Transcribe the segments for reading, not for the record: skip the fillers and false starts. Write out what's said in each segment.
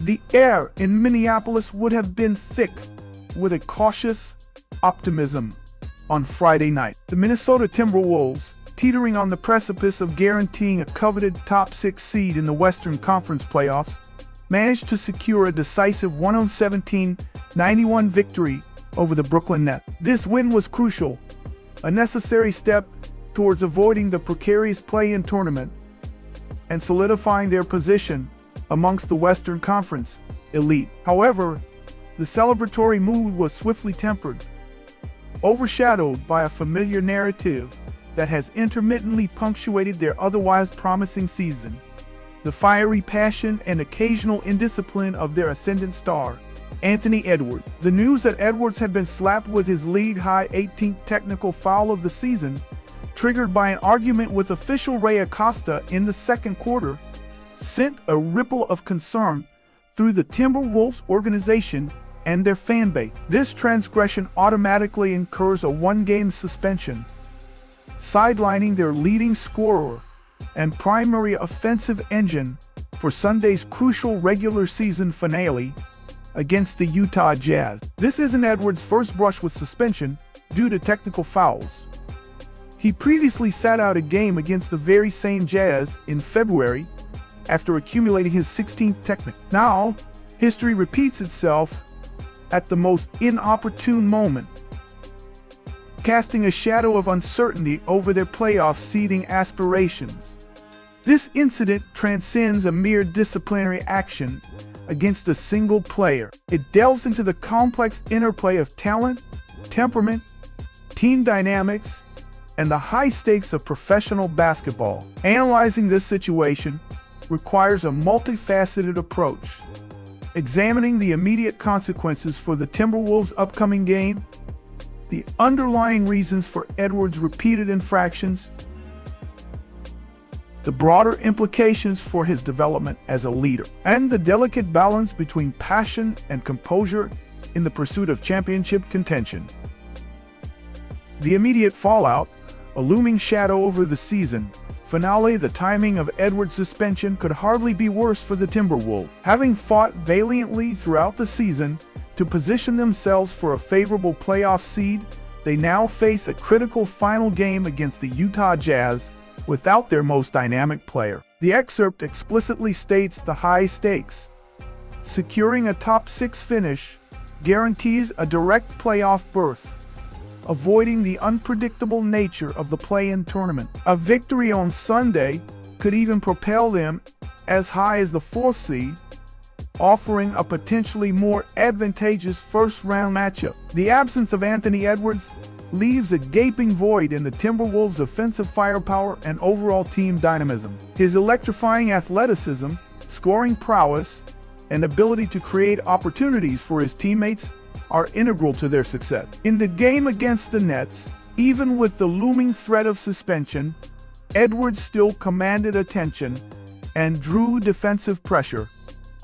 The air in Minneapolis would have been thick with a cautious optimism on Friday night. The Minnesota Timberwolves, teetering on the precipice of guaranteeing a coveted top 6 seed in the Western Conference playoffs, managed to secure a decisive 117-91 victory over the Brooklyn Nets. This win was crucial, a necessary step towards avoiding the precarious play-in tournament and solidifying their position amongst the Western Conference elite. However, the celebratory mood was swiftly tempered, overshadowed by a familiar narrative that has intermittently punctuated their otherwise promising season: the fiery passion and occasional indiscipline of their ascendant star, Anthony Edwards. The news that Edwards had been slapped with his league-high 18th technical foul of the season, triggered by an argument with official Ray Acosta in the second quarter, sent a ripple of concern through the Timberwolves organization and their fan base. This transgression automatically incurs a 1-game suspension, sidelining their leading scorer and primary offensive engine for Sunday's crucial regular season finale against the Utah Jazz. This isn't Edwards' first brush with suspension due to technical fouls. He previously sat out a game against the very same Jazz in February after accumulating his 16th technical. Now, history repeats itself at the most inopportune moment, casting a shadow of uncertainty over their playoff seeding aspirations. This incident transcends a mere disciplinary action against a single player. It delves into the complex interplay of talent, temperament, team dynamics, and the high stakes of professional basketball. Analyzing this situation requires a multifaceted approach, examining the immediate consequences for the Timberwolves' upcoming game, the underlying reasons for Edwards' repeated infractions, the broader implications for his development as a leader, and the delicate balance between passion and composure in the pursuit of championship contention. The immediate fallout, a looming shadow over the season finale. The timing of Edwards' suspension could hardly be worse for the Timberwolves. Having fought valiantly throughout the season to position themselves for a favorable playoff seed, they now face a critical final game against the Utah Jazz without their most dynamic player. The excerpt explicitly states the high stakes. Securing a top 6 finish guarantees a direct playoff berth, avoiding the unpredictable nature of the play-in tournament. A victory on Sunday could even propel them as high as the 4th seed, offering a potentially more advantageous first-round matchup. The absence of Anthony Edwards leaves a gaping void in the Timberwolves' offensive firepower and overall team dynamism. His electrifying athleticism, scoring prowess, and ability to create opportunities for his teammates are integral to their success. In the game against the Nets, even with the looming threat of suspension, Edwards still commanded attention and drew defensive pressure,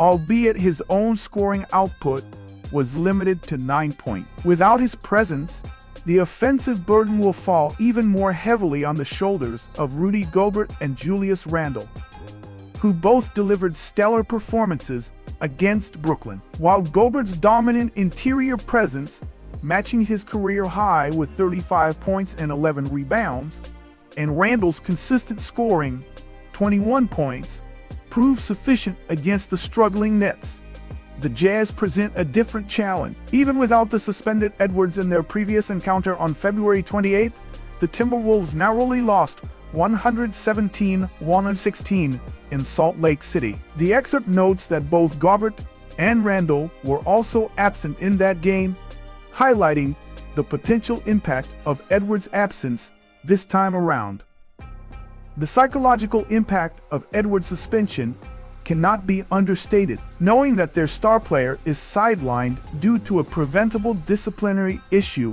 albeit his own scoring output was limited to 9 points. Without his presence, the offensive burden will fall even more heavily on the shoulders of Rudy Gobert and Julius Randle, who both delivered stellar performances against Brooklyn. While Gobert's dominant interior presence, matching his career high with 35 points and 11 rebounds, and Randle's consistent scoring, 21 points, proved sufficient against the struggling Nets, the Jazz present a different challenge. Even without the suspended Edwards in their previous encounter on February 28th, the Timberwolves narrowly lost 117-116 in Salt Lake City. The excerpt notes that both Gobert and Randle were also absent in that game, highlighting the potential impact of Edwards' absence this time around. The psychological impact of Edwards' suspension cannot be understated. Knowing that their star player is sidelined due to a preventable disciplinary issue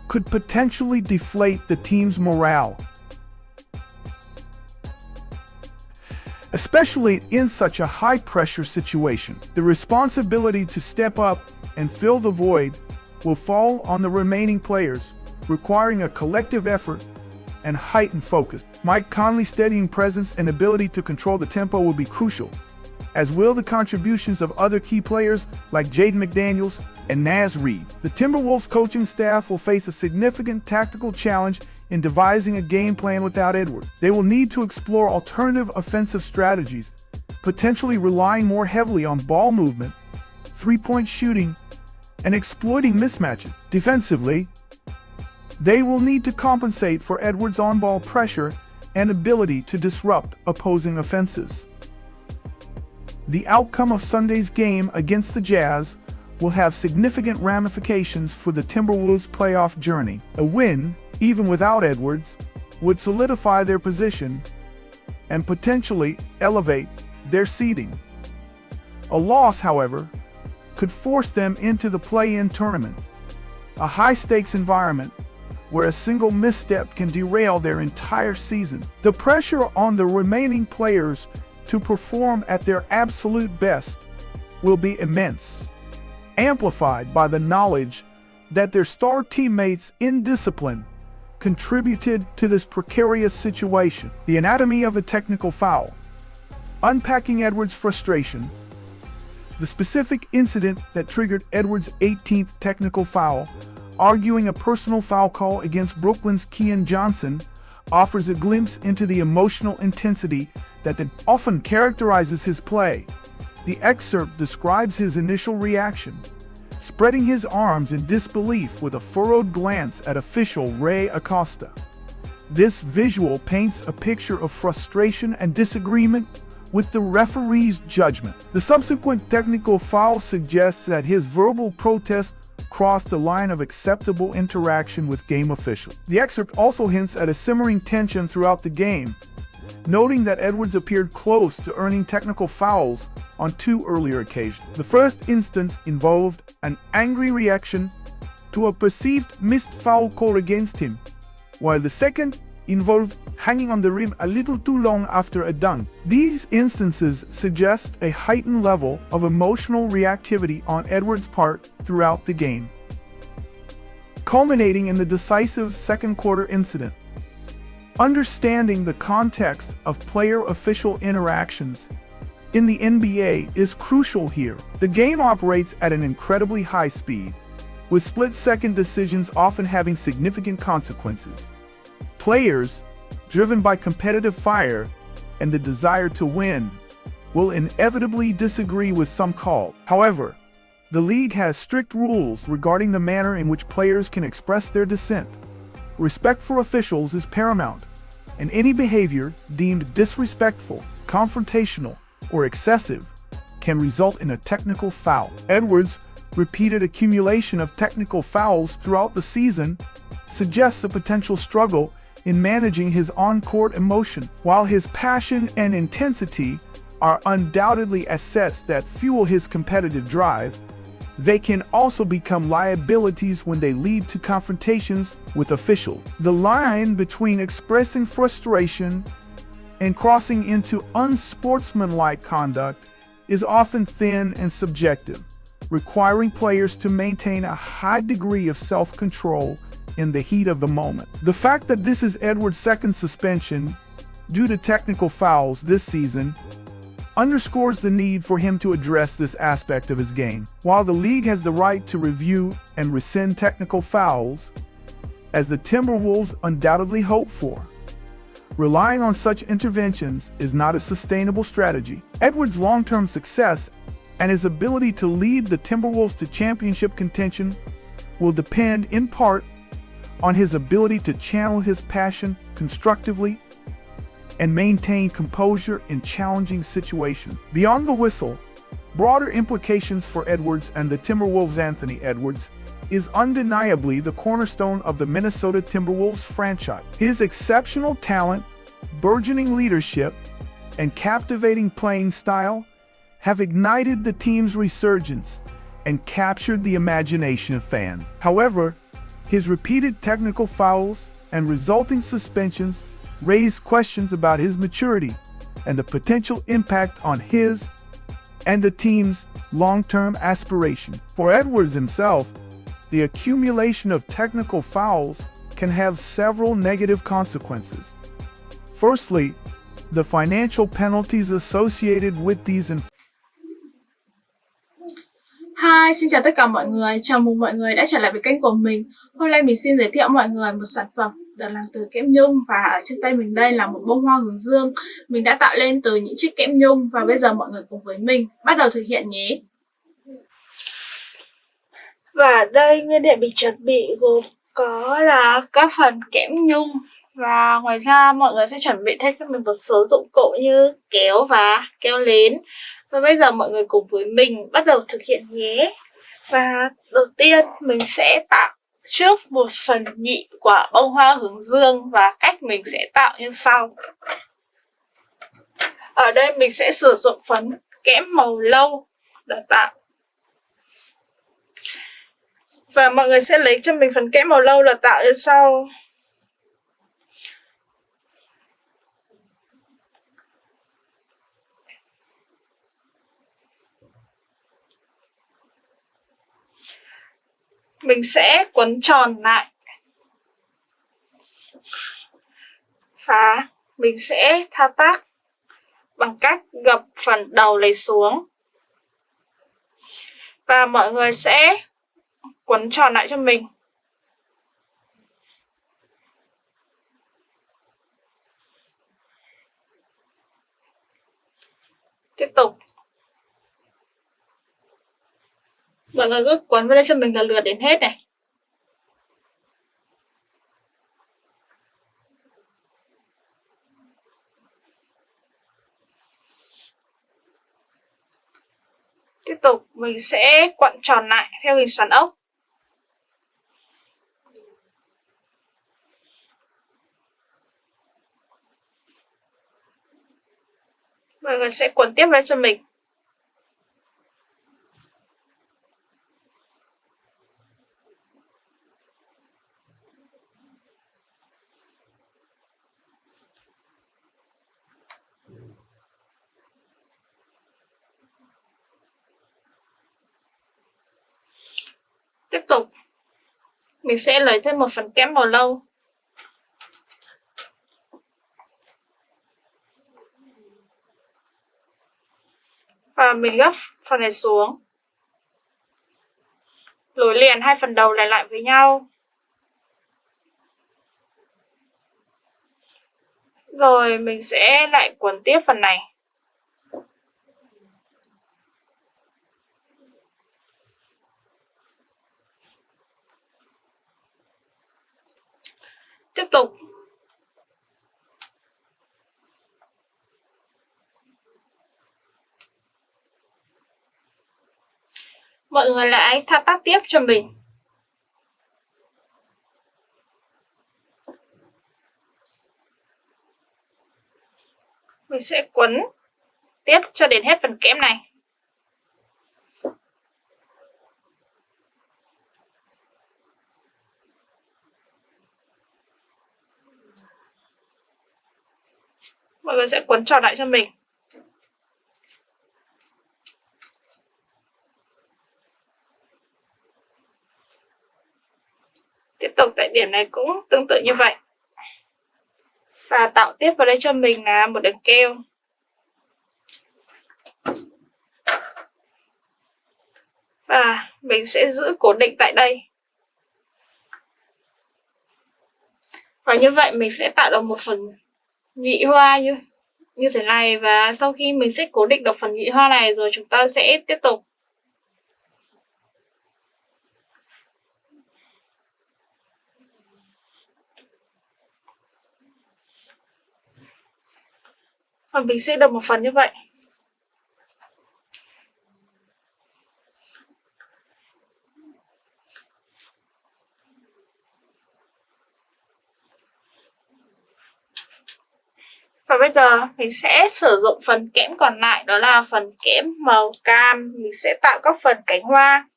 could potentially deflate the team's morale, especially in such a high-pressure situation. The responsibility to step up and fill the void will fall on the remaining players, requiring a collective effort and heightened focus. Mike Conley's steadying presence and ability to control the tempo will be crucial, as will the contributions of other key players like Jaden McDaniels and Naz Reid. The Timberwolves coaching staff will face a significant tactical challenge in devising a game plan without Edwards. They will need to explore alternative offensive strategies, potentially relying more heavily on ball movement, three-point shooting, and exploiting mismatches. Defensively, they will need to compensate for Edwards' on-ball pressure and ability to disrupt opposing offenses. The outcome of Sunday's game against the Jazz will have significant ramifications for the Timberwolves' playoff journey. A win, even without Edwards, would solidify their position and potentially elevate their seeding. A loss, however, could force them into the play-in tournament, a high-stakes environment where a single misstep can derail their entire season. The pressure on the remaining players to perform at their absolute best will be immense, amplified by the knowledge that their star teammates' indiscipline contributed to this precarious situation. The anatomy of a technical foul. Unpacking Edwards' frustration. The specific incident that triggered Edwards' 18th technical foul, arguing a personal foul call against Brooklyn's Keon Johnson, offers a glimpse into the emotional intensity that often characterizes his play. The excerpt describes his initial reaction, spreading his arms in disbelief with a furrowed glance at official Ray Acosta. This visual paints a picture of frustration and disagreement with the referee's judgment. The subsequent technical foul suggests that his verbal protest crossed the line of acceptable interaction with game officials. The excerpt also hints at a simmering tension throughout the game, noting that Edwards appeared close to earning technical fouls on 2 earlier occasions. The first instance involved an angry reaction to a perceived missed foul call against him, while the second involved hanging on the rim a little too long after a dunk. These instances suggest a heightened level of emotional reactivity on Edwards' part throughout the game, culminating in the decisive second-quarter incident. Understanding the context of player-official interactions in the NBA is crucial here. The game operates at an incredibly high speed, with split-second decisions often having significant consequences. Players, driven by competitive fire and the desire to win, will inevitably disagree with some call. However, the league has strict rules regarding the manner in which players can express their dissent. Respect for officials is paramount, and any behavior deemed disrespectful, confrontational, or excessive can result in a technical foul. Edwards' repeated accumulation of technical fouls throughout the season suggests a potential struggle in managing his on-court emotion. While his passion and intensity are undoubtedly assets that fuel his competitive drive, they can also become liabilities when they lead to confrontations with officials. The line between expressing frustration and crossing into unsportsmanlike conduct is often thin and subjective, requiring players to maintain a high degree of self-control in the heat of the moment. The fact that this is Edwards' second suspension due to technical fouls this season underscores the need for him to address this aspect of his game. While the league has the right to review and rescind technical fouls, as the Timberwolves undoubtedly hope for, relying on such interventions is not a sustainable strategy. Edwards' long-term success and his ability to lead the Timberwolves to championship contention will depend in part on his ability to channel his passion constructively and maintain composure in challenging situations. Beyond the whistle, broader implications for Edwards and the Timberwolves. Anthony Edwards is undeniably the cornerstone of the Minnesota Timberwolves franchise. His exceptional talent, burgeoning leadership, and captivating playing style have ignited the team's resurgence and captured the imagination of fans. However, his repeated technical fouls and resulting suspensions raise questions about his maturity and the potential impact on his and the team's long-term aspiration. For Edwards himself, the accumulation of technical fouls can have several negative consequences. Firstly, the financial penalties associated with these Hi, xin chào tất cả mọi người. Chào mừng mọi người đã trở lại với kênh của mình. Hôm nay mình xin giới thiệu mọi người một sản phẩm được làm từ kẽm nhung, và ở trên tay mình đây là một bông hoa hướng dương. Mình đã tạo lên từ những chiếc kẽm nhung, và bây giờ mọi người cùng với mình bắt đầu thực hiện nhé. Và đây nguyên liệu mình chuẩn bị gồm có là các phần kẽm nhung, và ngoài ra mọi người sẽ chuẩn bị thêm cho mình một số dụng cụ như kéo và keo nến. Và bây giờ mọi người cùng với mình bắt đầu thực hiện nhé. Và đầu tiên mình sẽ tạo trước một phần nhị của bông hoa hướng dương, và cách mình sẽ tạo như sau. Ở đây mình sẽ sử dụng phấn kẽm màu lâu để tạo. Và mọi người sẽ lấy cho mình phần kẽm màu lâu là tạo như sau. Mình sẽ quấn tròn lại. Và mình sẽ thao tác bằng cách gập phần đầu này xuống. Và mọi người sẽ quấn tròn lại cho mình. Tiếp tục. Mọi người cứ quấn vào đây cho mình là lượt đến hết này. Tiếp tục mình sẽ quặn tròn lại theo hình xoắn ốc. Mọi người sẽ quấn tiếp vào cho mình. Tiếp tục mình sẽ lấy thêm một phần kẽm màu lâu. Và mình gấp phần này xuống. Nối liền hai phần đầu này lại với nhau. Rồi mình sẽ lại quấn tiếp phần này. Tiếp tục mọi người lại thao tác tiếp cho mình. Mình sẽ quấn tiếp cho đến hết phần kẽm này. Mọi người sẽ quấn tròn lại cho mình. Tiếp tục tại điểm này cũng tương tự như vậy. Và tạo tiếp vào đây cho mình là một đường keo. Và mình sẽ giữ cố định tại đây. Và như vậy mình sẽ tạo được một phần nhụy hoa như thế này. Và sau khi mình sẽ cố định được phần nhụy hoa này rồi, chúng ta sẽ tiếp tục. Và mình sẽ được một phần như vậy. Và bây giờ mình sẽ sử dụng phần kẽm còn lại, đó là phần kẽm màu cam. Mình sẽ tạo các phần cánh hoa.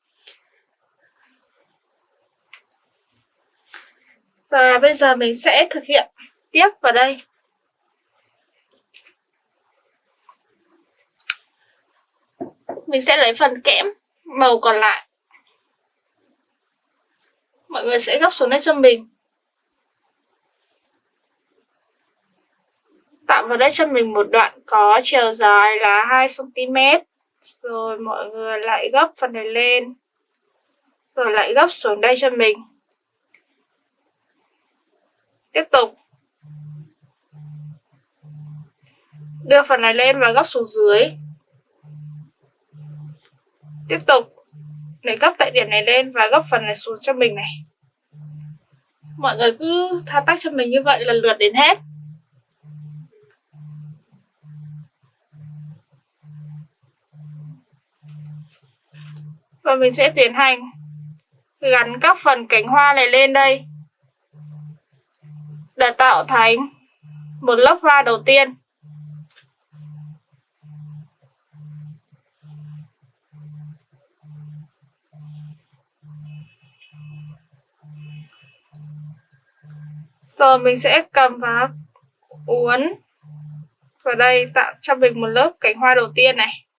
Và bây giờ mình sẽ thực hiện tiếp vào đây. Mình sẽ lấy phần kẽm màu còn lại. Mọi người sẽ gấp xuống đây cho mình. Tạo vào đây cho mình một đoạn có chiều dài là 2 cm. Rồi mọi người lại gấp phần này lên. Rồi lại gấp xuống đây cho mình. Tiếp tục đưa phần này lên và gấp xuống dưới. Tiếp tục để gấp tại điểm này lên và gấp phần này xuống cho mình này. Mọi người cứ thao tác cho mình như vậy lần lượt đến hết. Và mình sẽ tiến hành gắn các phần cánh hoa này lên đây để tạo thành một lớp hoa đầu tiên. Rồi mình sẽ cầm và uốn vào đây tạo cho mình một lớp cánh hoa đầu tiên này.